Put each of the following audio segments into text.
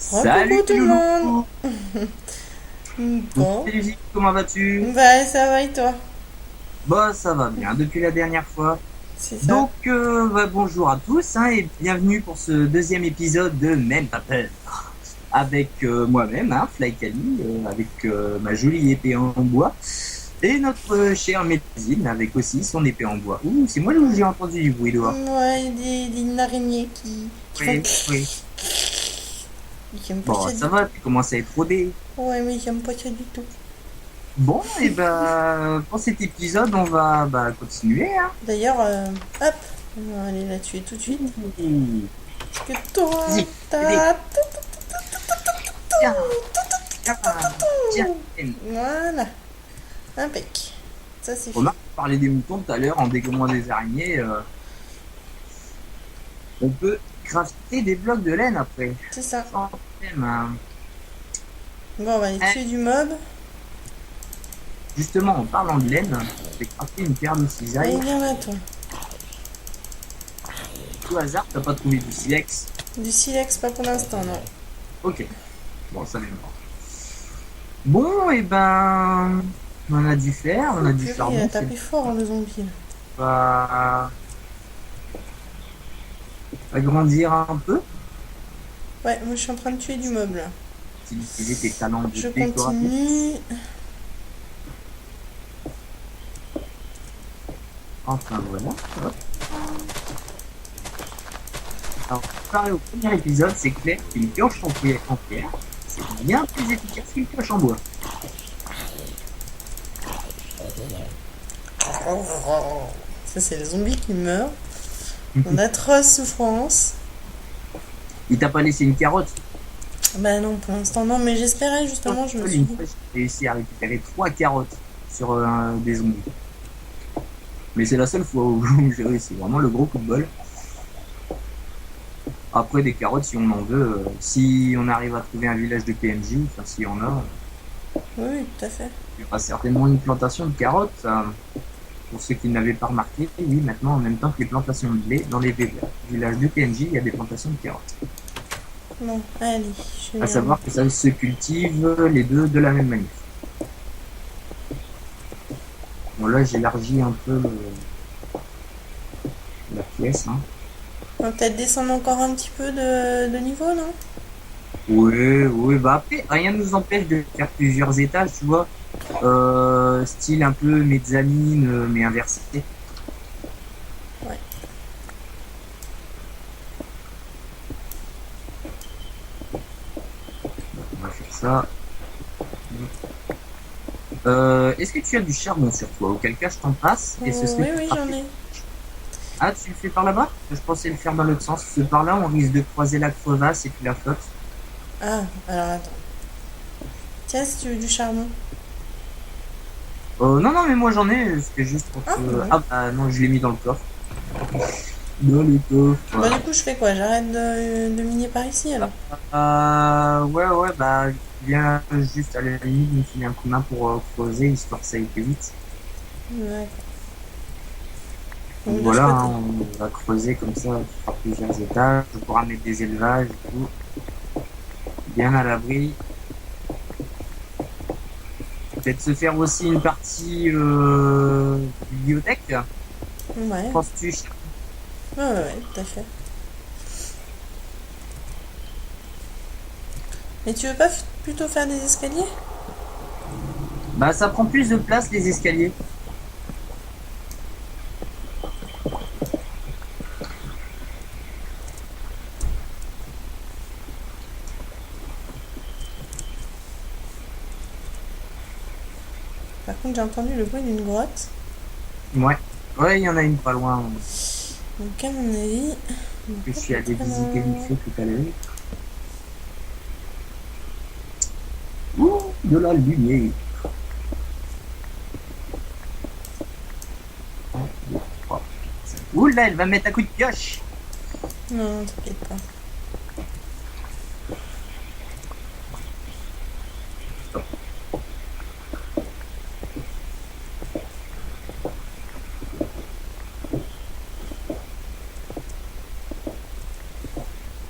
Coucou Salut tout le Loulou! monde. Bon, Salut, comment vas-tu? bah ça va et toi? Bah ça va bien depuis la dernière fois. C'est ça. Donc bonjour à tous hein, et bienvenue pour ce deuxième épisode de Même pas peur. Avec moi-même, hein, Flykali, avec ma jolie épée en bois. Et notre chère Mélusine avec aussi son épée en bois. Ouh, c'est moi où j'ai entendu du bruit dehors. Ouais, des araignées qui font... Oui, oui. J'aime pas Bon, ça ça du va, tout. tu commences à être rodé. Ouais, mais j'aime pas ça du tout. Bon, et ben pour cet épisode, on va continuer, hein. D'ailleurs, hop, on va aller la tuer tout de suite. Ouh. Que toi, Vas-y, bébé, ta... tiens, tiens, tiens. Voilà, impec. Ça c'est fait. Remarque, on parlait des moutons tout à l'heure en dégommant des araignées. On peut crafter des blocs de laine après. C'est ça. Sans problème, hein. Bon, on va aller Eh, tuer du mob. justement, en parlant de laine, je vais crafter une paire de Allez, cisailles. viens là, toi. Au hasard, t'as pas trouvé du silex? Du silex, pas pour l'instant, non. Ok, bon, ça vient pas. Bon, et ben, on a du fer, on Oh a du purée, il a charbon, c'est tapé fort, hein, le zombie, là. pas agrandir un peu, Ouais, moi je suis en train de tuer du mob, là. utiliser tes talents de Je décoratrice. continue. Enfin voilà. Hop. Alors, comparé au premier épisode, c'est clair qu'une pioche en pierre, c'est bien plus efficace qu'une pioche en bois. Ça, c'est le zombie qui meurt. En atroce souffrance. Il t'a pas laissé une carotte. Bah non, pour l'instant non, mais j'espérais justement, je me suis Une dit. fois, j'ai réussi à récupérer 3 carottes sur des zombies. Mais c'est la seule fois où j'ai réussi. Vraiment le gros coup de bol. Après, des carottes, si on en veut, si on arrive à trouver un village de PNJ, enfin, s'il y en a, Oui, oui, tout à fait. il y aura certainement une plantation de carottes. Pour ceux qui n'avaient pas remarqué, oui, maintenant, en même temps que les plantations de blé, dans les villages de PNJ, il y a des plantations de carottes. Bon, allez, je À viens. savoir que ça se cultive les deux de la même manière. Bon, là, j'élargis un peu la pièce, hein. On va peut-être descendre encore un petit peu de niveau, non? Oui, oui, bah après, rien ne nous empêche de faire plusieurs étages, tu vois. Style un peu mezzanine, mais inversé. Ouais. On va faire ça. Est-ce que tu as du charbon sur toi? Auquel cas, je t'en passe, et ce serait Oui, plus oui, j'en rapide. ai. Ah, tu le fais par là-bas? Je pensais le faire dans l'autre sens. Parce que par là, on risque de croiser la crevasse et puis la flotte. Ah, alors attends. Tiens, si tu veux du charbon. Non, non, mais moi j'en ai, c'était juste pour Ah, que... bon. Ah, bah non, je l'ai mis dans le coffre. Dans le Bah, coffre. du coup, je fais quoi? J'arrête de miner par ici, alors? Ouais, ouais, bah, viens juste à la limite, me filer un coup de main pour creuser, histoire que ça aille plus vite. D'accord. Donc Donc, de ce voilà, côté. hein, on va creuser comme ça, on fera plusieurs étages, on pourra mettre des élevages et tout, bien à l'abri. Peut-être se faire aussi une partie bibliothèque, Ouais. penses-tu? Ouais, ouais, ouais, tout à fait. Mais tu veux pas plutôt faire des escaliers? Bah, ça prend plus de place les escaliers. Par contre, j'ai entendu le bruit d'une grotte. Ouais, ouais, il y en a une pas loin Donc, à mon avis, on va que je pas suis très allé très visiter vite loin. fait tout à l'heure. Ouh, de la lumière. Un, deux, trois. Ouh là, elle va mettre un coup de pioche. Non, t'inquiète pas.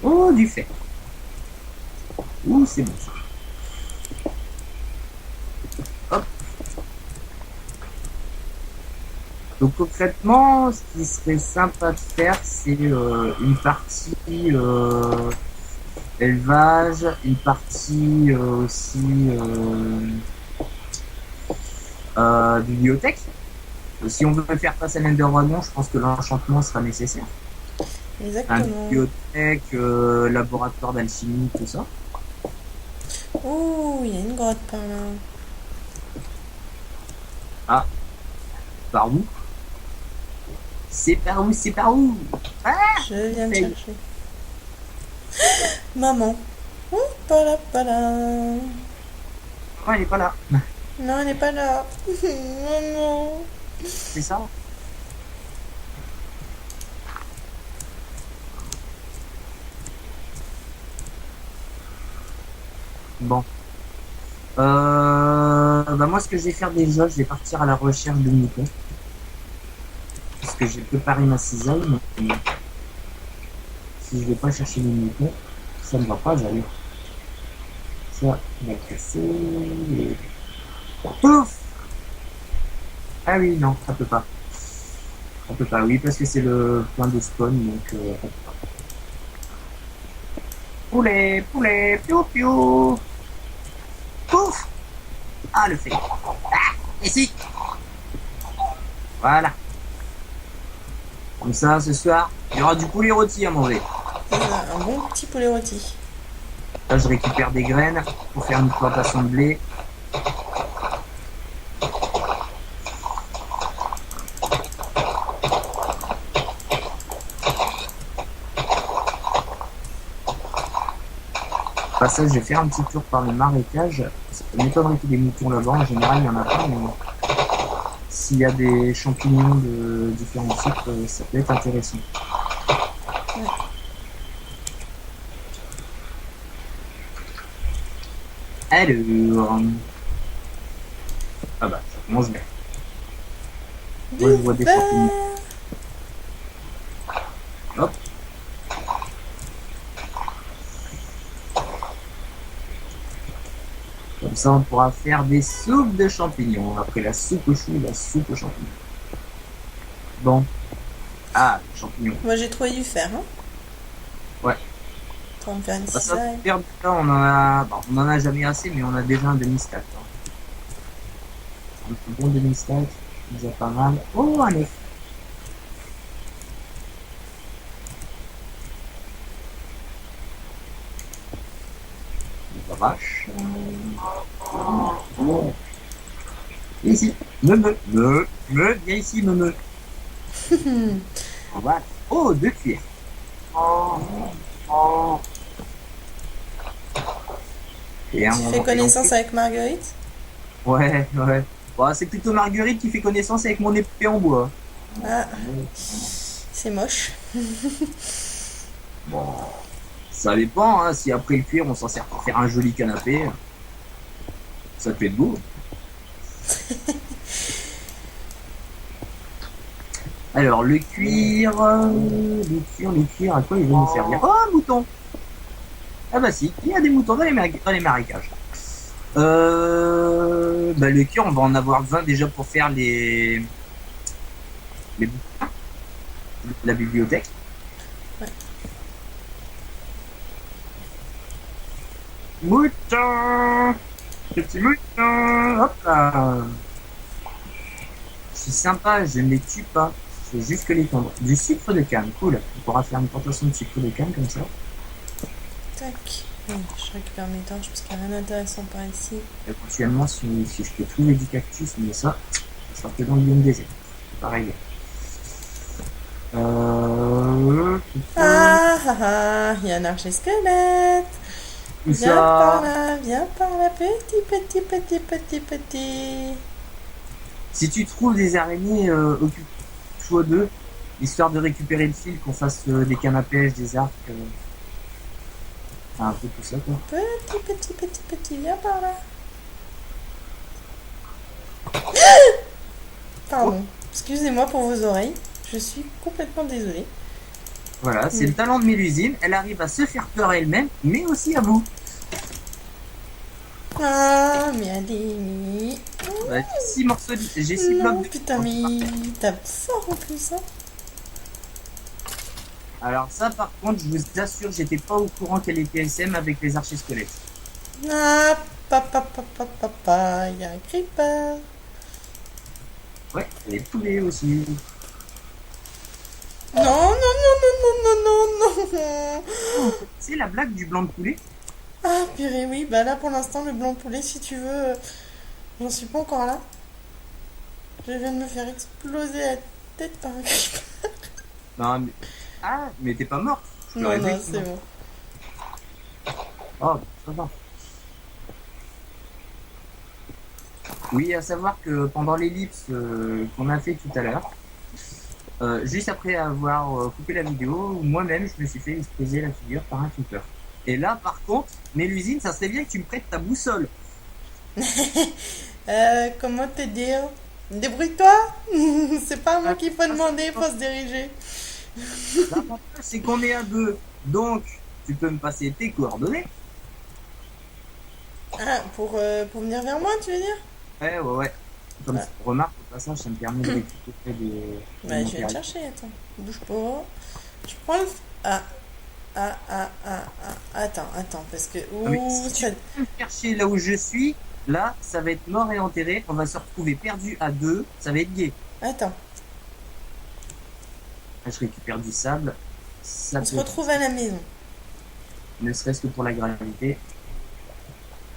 Oh, du fer. Ouh, c'est bon ça. Hop. Donc concrètement, ce qui serait sympa de faire, c'est une partie élevage, une partie aussi bibliothèque. Si on veut faire face à l'Ender Dragon, je pense que l'enchantement sera nécessaire. Exactement. Bibliothèque, laboratoire d'alchimie, tout ça. Ouh, il y a une grotte par là. Ah, par où? C'est par où? C'est par où? Ah, Je viens de c'est- chercher. Maman. Ouh, pas là, pas là. Oh, elle est pas là. Non, elle n'est pas là. Maman. C'est ça. Bon. Bah moi, ce que je vais faire déjà, je vais partir à la recherche de Nico. Parce que j'ai préparé ma cisaille, mais si je vais pas chercher les Nico, ça ne va pas aller. Ça va casser. Pouf! Ah oui, non, ça peut pas. Ça peut pas, oui, parce que c'est le point de spawn, donc ça peut pas. Poulet, poulet, piou piou! Pouf! Ah, le fait. Ah, ici! Voilà. Comme ça, ce soir, il y aura du poulet rôti à manger. Voilà, un bon petit poulet rôti. Là, je récupère des graines pour faire une plantation de blé. Au passage, je vais faire un petit tour par le marécage. Ça m'étonnerait qu'il y ait des moutons là-bas. En général, il y en a pas, mais s'il y a des champignons de différents types, ça peut être intéressant. Alors... Ah bah, ça commence bien. Moi, je vois des champignons. Hop. Comme ça, on pourra faire des soupes de champignons. Après la soupe aux choux, la soupe aux champignons. Bon. Ah, les champignons. Moi, j'ai trouvé du fer. Hein. Ouais. On va me faire une Bah, ça, cisaille. faire ça, on en a jamais assez, mais on a déjà un demi-stack. Hein. Un bon demi-stack, déjà pas mal. Oh, un œuf. La vache. Ici. Viens ici, Voilà. Oh, 2 cuillères. Et Tu fais connaissance avec Marguerite? Ouais, ouais. Bon, c'est plutôt Marguerite qui fait connaissance avec mon épée en bois. Ah, c'est moche. Bon, ça dépend, hein. Si après le cuir, on s'en sert pour faire un joli canapé, ça peut être beau. Alors, le cuir, à quoi il va nous servir? Oh, un mouton! Ah bah si, il y a des moutons dans les marécages. Bah le cuir, on va en avoir 20 déjà pour faire les bouquins de la bibliothèque. Ouais. Mouton! Petit mouton! Hop là! C'est sympa, je ne les tue pas. C'est juste que les tendre. Du sucre de canne, cool. On pourra faire une plantation de sucre de canne comme ça. Tac. Oui, je récupère mes torches parce qu'il n'y a rien d'intéressant par ici. Éventuellement, si je peux trouver du cactus, mais ça sera que dans le biome désert. Pareil. Ah ah ah, il y a un archer-squelette. Tout Viens par ça. là, petit. Si tu trouves des araignées, occupe-toi d'eux, histoire de récupérer le fil, qu'on fasse des cannes à pêche, des arcs. Enfin, un peu tout ça, quoi. Petit, viens par là. Pardon, excusez-moi pour vos oreilles, je suis complètement désolée. Voilà, c'est le talent de Mélusine. Elle arrive à se faire peur à elle-même, mais aussi à vous. Ah, mais allez, mais... Bah, j'ai 6 blocs Non, de putain, mais t'as fort en plus, hein. Alors ça, par contre, je vous assure, j'étais pas au courant qu'elle était SM avec les archers-squelettes. Ah, papa, il y a un creeper. Ouais, et les poulets aussi. Non, non, non, non, non, non, non, non. C'est la blague du blanc de poulet? Ah, purée, oui, bah là, pour l'instant, le blanc de poulet, si tu veux, j'en suis pas encore là. Je viens de me faire exploser la tête par un creeper. Non, mais... Ah, mais t'es pas morte. Je Non, t'aurais non, dit. c'est bon. Oh, ça va. Oui, à savoir que pendant l'ellipse qu'on a fait tout à l'heure, juste après avoir coupé la vidéo, moi-même, je me suis fait exploser la figure par un creeper. Et là, par contre, Mélusine, ça serait bien que tu me prêtes ta boussole. Comment te dire? Débrouille-toi. C'est pas à moi qu'il faut demander, faut se diriger. L'avantage, c'est qu'on est à deux. Donc, tu peux me passer tes coordonnées. Ah, pour venir vers moi, tu veux dire? Ouais. Comme Ah. remarque, au passage, ça me permet de récupérer des Bah, je vais te matériels. chercher, attends. Bouge pas. Je prends le... Attends, parce que... Ah, mais Ouh, si tu ça... peux me chercher là où je suis, là, ça va être mort et enterré. On va se retrouver perdu à deux. Ça va être gay. Attends, Là, je récupère du sable. Ça on se peut, retrouve à la maison. ne serait-ce que pour la gravité.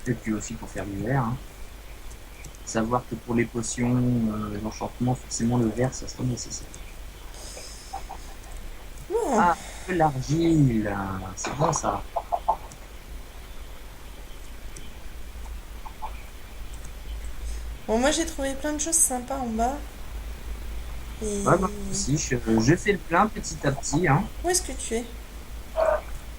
Et puis aussi pour faire du verre. Hein. Savoir que pour les potions, l'enchantement, forcément le verre, ça sera nécessaire. Bon, Ah, de l'argile. C'est bon ça. bon, moi j'ai trouvé plein de choses sympas en bas. Et... Ouais, bah, aussi, je fais le plein petit à petit. Hein. Où est-ce que tu es?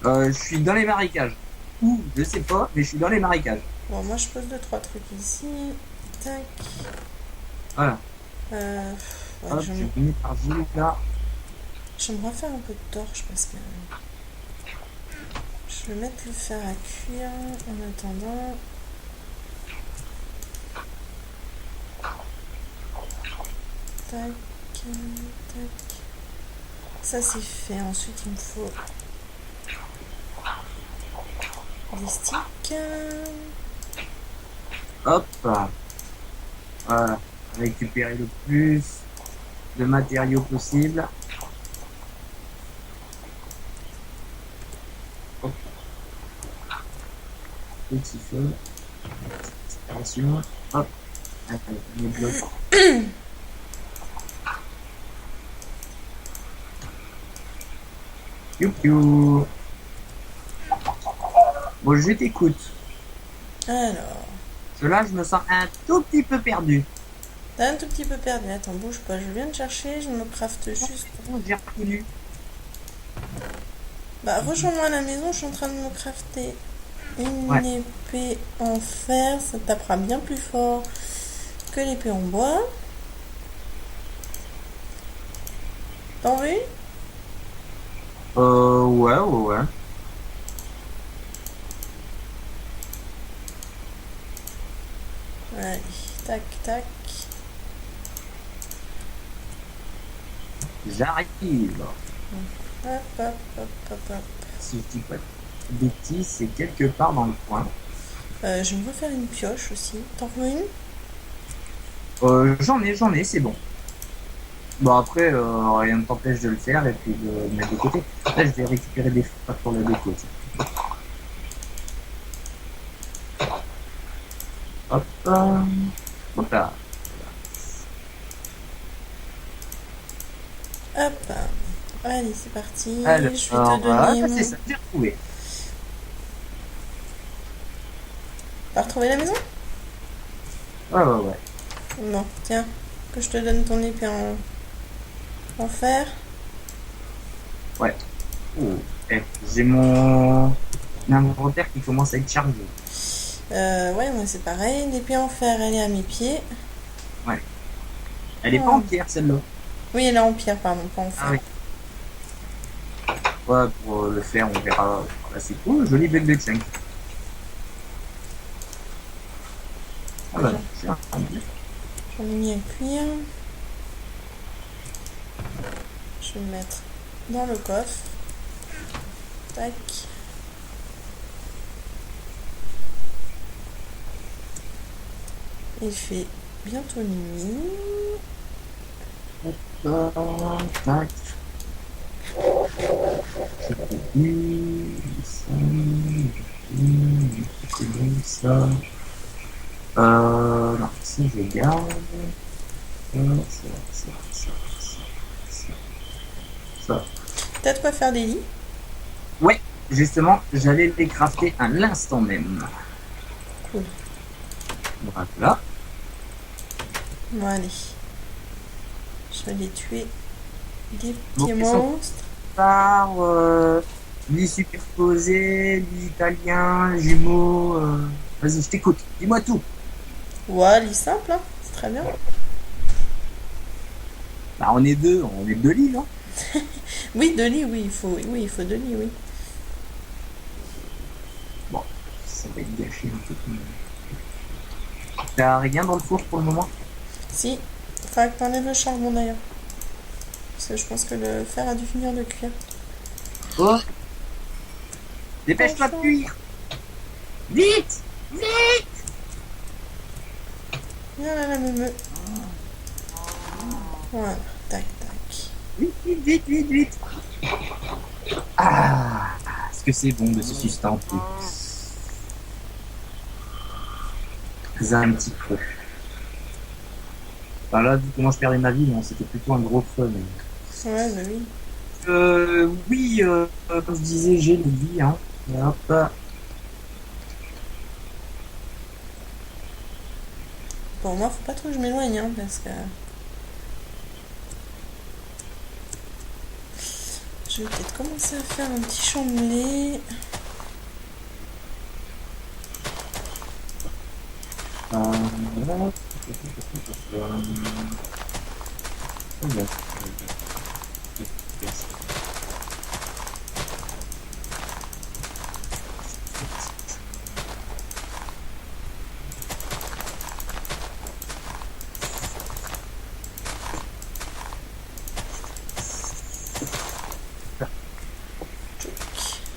Je suis dans les marécages. Où? Je sais pas, mais je suis dans les marécages. Bon, moi je pose deux, trois trucs ici. Tac. Voilà. Ouais, Hop, je vais mettre l'argile là. j'aimerais faire un peu de torche parce que... Je vais mettre le fer à cuire en attendant. Tac, tac. Ça c'est fait. Ensuite il me faut des sticks. Hop. Voilà. Récupérer le plus de matériaux possible. Hop. Petit feu. Attention. Hop. Allez, on bloque. Youpiou. Bon, je t'écoute. Alors, Parce que là, je me sens un tout petit peu perdu. t'as un tout petit peu perdu. Attends, bouge pas. Je viens de chercher. Je me crafte juste. J'ai reconnu. Bah, rejoins-moi à la maison. Je suis en train de me crafter une Ouais. épée en fer. Ça tapera bien plus fort que l'épée en bois. T'en veux une? Ouais. Allez, tac, tac. J'arrive. Hop. Si je dis pas de bêtises, c'est quelque part dans le coin. Je vais me refaire une pioche aussi. T'en veux une? J'en ai, c'est bon. Bon, après, rien ne t'empêche de le faire et puis de le mettre de côté. Là, je vais récupérer des feuilles pour la déco. Tiens. Hop. Hop là. Hop. Allez, c'est parti. Alors, Je vais te voilà, donner c'est mon... ça, j'ai retrouvé. T'as retrouvé la maison? Ouais. Bon, tiens. Que je te donne ton épée en fer. Ouais. Oh, j'ai mon inventaire qui commence à être chargé. Ouais, moi c'est pareil. L'épée en fer, elle est à mes pieds. Elle est pas en pierre, celle-là. Oui, elle est en pierre, pardon, pas en fer. Ah oui. Ouais, pour le faire, on verra. Là, c'est cool, joli bec de chunk. Ah bah, J'en ai mis à cuire. Je vais le mettre dans le coffre. Tac. Il fait bientôt nuit. Tac. Ça. Non, si je garde. Ça. Peut-être quoi faire des lits. Ouais, justement, j'allais les crafter à l'instant même. Cool. Voilà. Bon, allez. Je vais aller tuer des Bon, petits ils sont monstres. par lit superposé, lit italien, jumeaux. Vas-y, je t'écoute. Dis-moi tout. Ouais, lit simple, hein. C'est très bien. Bah, on est deux lits, non? Oui, deux lits, oui, il faut deux lits, oui. Bon, ça va être gâché un peu. T'as rien dans le four pour le moment? Si, faudra que t'enlèves le charbon d'ailleurs. Parce que je pense que le fer a dû finir de cuire. Oh, dépêche-toi de cuire. Vite, vite. Viens là, la meumeu. Voilà, tac, tac. Vite, vite, vite, vite, vite. Ah, est-ce que c'est bon de se sustenter? Un petit peu. Enfin, là, vu comment je perdais ma vie, non, c'était plutôt un gros fun. Ouais, bah oui. Oui, comme je disais, j'ai le lit, hein. Et hop. Bon, moi, faut pas trop que je m'éloigne, hein, parce que... Je vais peut-être commencer à faire un petit champ de blé.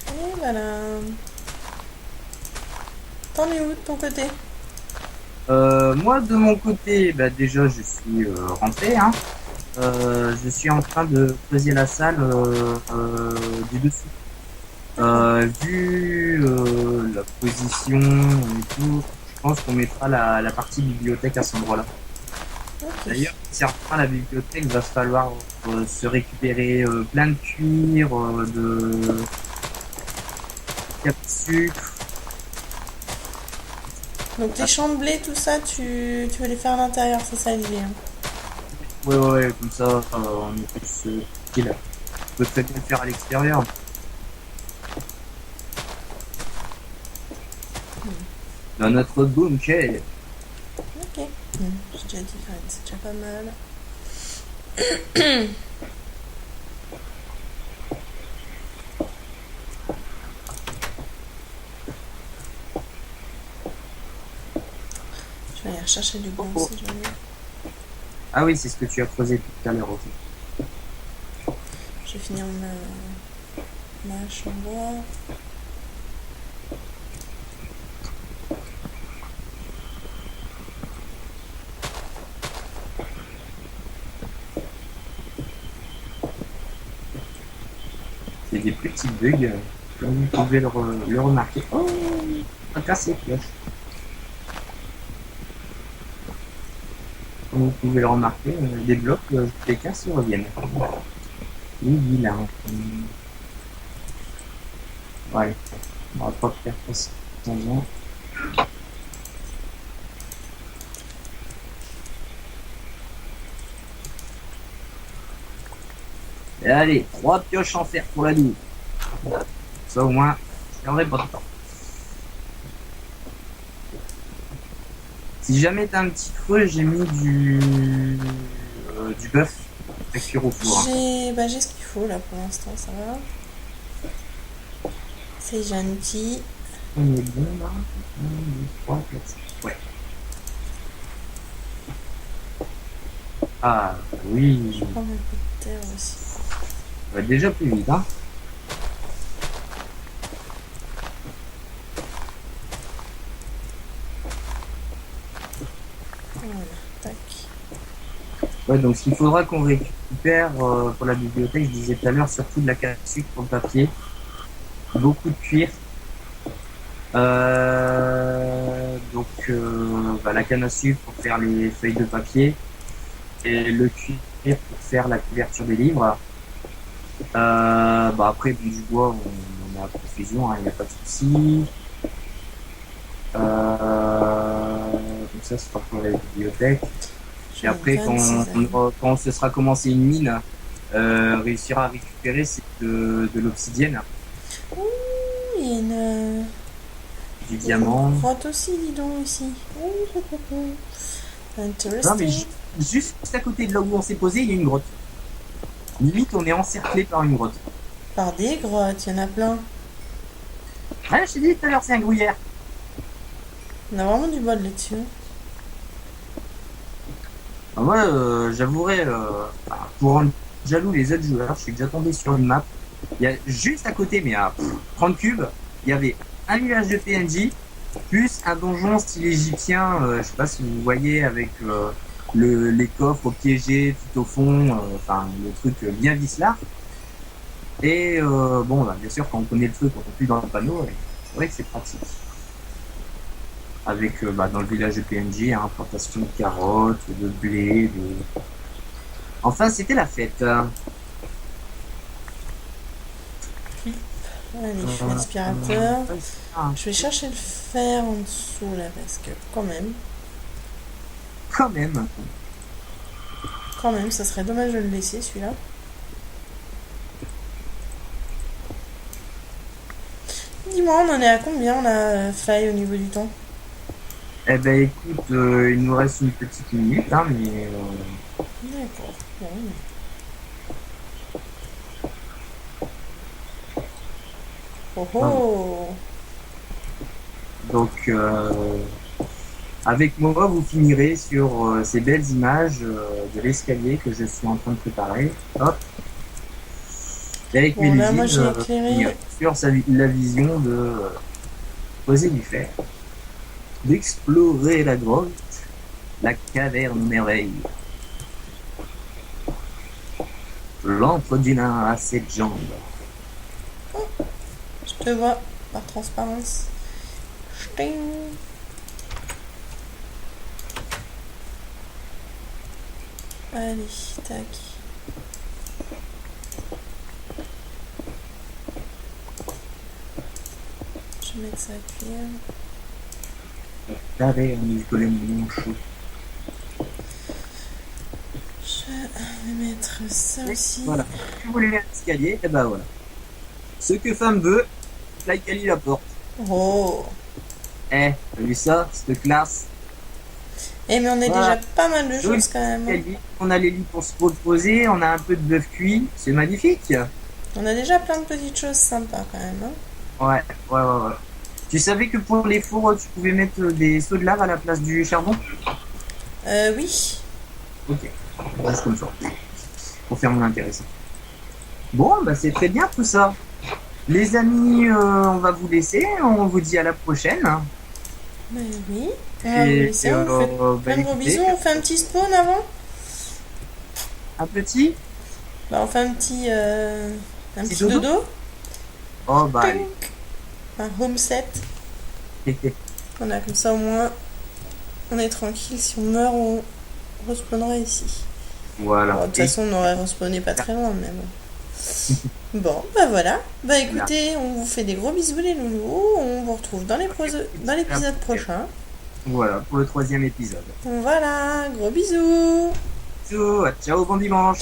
Et voilà. T'en es où de ton côté? Moi, de mon côté, bah, déjà, je suis rentré, hein. Je suis en train de creuser la salle du dessous. Vu la position et tout, je pense qu'on mettra la partie bibliothèque à cet endroit-là. Ok. D'ailleurs, certains, la bibliothèque, va falloir se récupérer plein de cuir, de sucre. Donc les champs de blé, tout ça, tu veux les faire à l'intérieur, c'est ça l'idée, hein. Ouais, comme ça, on est plus tranquille. On peut très bien le faire à l'extérieur. Dans notre bunker. Ok. J'ai déjà dit, c'est déjà pas mal. Je vais aller rechercher du bois si jamais. Ah oui, c'est ce que tu as creusé tout à l'heure aussi. Je vais finir ma hache en bois. C'est des petits bugs, comme vous pouvez le remarquer. Oh, un cassé cloche. Comme vous pouvez le remarquer, des blocs, je les casse, ils reviennent. Oui, vilain. Ouais, on va pas faire ça sans ans. Et allez, 3 pioches en fer pour la douille. Ça au moins, je perdrai pas de temps. Si jamais t'as un petit creux, j'ai mis du bœuf à cuire au four. J'ai ce qu'il faut là pour l'instant, ça va. C'est gentil. On est bon là. 1, 2, 3, 4, 5. Ouais. Ah, oui. Je prends un peu de terre aussi. Ça va déjà plus vite, hein. Voilà, tac. Ouais, donc il faudra qu'on récupère pour la bibliothèque, je disais tout à l'heure, surtout de la canne à sucre pour le papier, beaucoup de cuir. La canne à sucre pour faire les feuilles de papier et le cuir pour faire la couverture des livres. Après, du bois, on a à profusion, il n'y a pas de souci. Donc ça, c'est pour la bibliothèque. Et après, quand on se sera commencé une mine, réussira à récupérer c'est de l'obsidienne, Ouh, il y a une du diamant. grotte aussi, dis donc, ici. Ouh. Non, mais Interesting. juste à côté de là où on s'est posé, il y a une grotte. Limite, on est encerclé par une grotte. Par des grottes, il y en a plein. Ah, je t'ai dit tout à l'heure, c'est un gruyère. On a vraiment du bol là-dessus. Moi, j'avouerais, pour rendre jaloux les autres joueurs, je suis déjà tombé sur une map. Il y a juste à côté, mais à 30 cubes, il y avait un village de PNJ, plus un donjon style égyptien, je sais pas si vous voyez, avec les coffres piégés tout au fond, le truc bien vicelard. Et bien sûr, quand on connaît le truc, on est plus dans le panneau, et c'est vrai que c'est pratique. Avec dans le village de PNJ, hein, plantation de carottes, de blé, Enfin, c'était la fête. Allez, je fais l'aspirateur. Je vais chercher le fer en dessous là parce que Quand même. ça serait dommage de le laisser celui-là. Dis-moi, on en est à combien la faille au niveau du temps? Eh ben écoute, il nous reste une petite minute, hein, mais D'accord. Bon. Oh oh. donc avec moi, vous finirez sur ces belles images de l'escalier que je suis en train de préparer. Hop. Et avec Bon, là, moi, Mélusine, j'ai éclairé. sur la vision de poser du fer, d'explorer la grotte, la caverne aux merveilles. L'antre du nain à 7 jambes. Je te vois par transparence. Ch'ting. Allez, tac. Je vais mettre ça à cuire. Caverne du golem chaud. Je vais mettre ça aussi. Voilà. Si vous voulez un escalier, et ben voilà. Ce que femme veut, like Ali la porte. Oh. T'as vu ça, cette classe? Eh, mais on est Voilà. déjà pas mal de choses quand même. Escalier. On a les lits pour se reposer, on a un peu de bœuf cuit, c'est magnifique. On a déjà plein de petites choses sympas quand même. Hein. Ouais. Tu savais que pour les fours, tu pouvais mettre des seaux de lave à la place du charbon? Oui. Ok, reste comme ça. Pour faire mon intéressant. Bon, c'est très bien tout ça. Les amis, on va vous laisser, on vous dit à la prochaine. Mais oui. On va vous laisser, on vous fait plein de gros écoutez, bisous. On fait un petit spawn avant. un petit On fait un petit Petit dodo. dodo. Oh allez. Tink. Un home set. Voilà, comme ça au moins on est tranquille. Si on meurt, on respawnera ici. Voilà. Bon, de toute façon, on aurait respawné pas très loin, mais bon. Bon, voilà. Écoutez, on vous fait des gros bisous les loulous. On vous retrouve dans l'épisode prochain. Voilà, pour le 3e épisode. Voilà, gros bisous. Bisous, ciao, bon dimanche.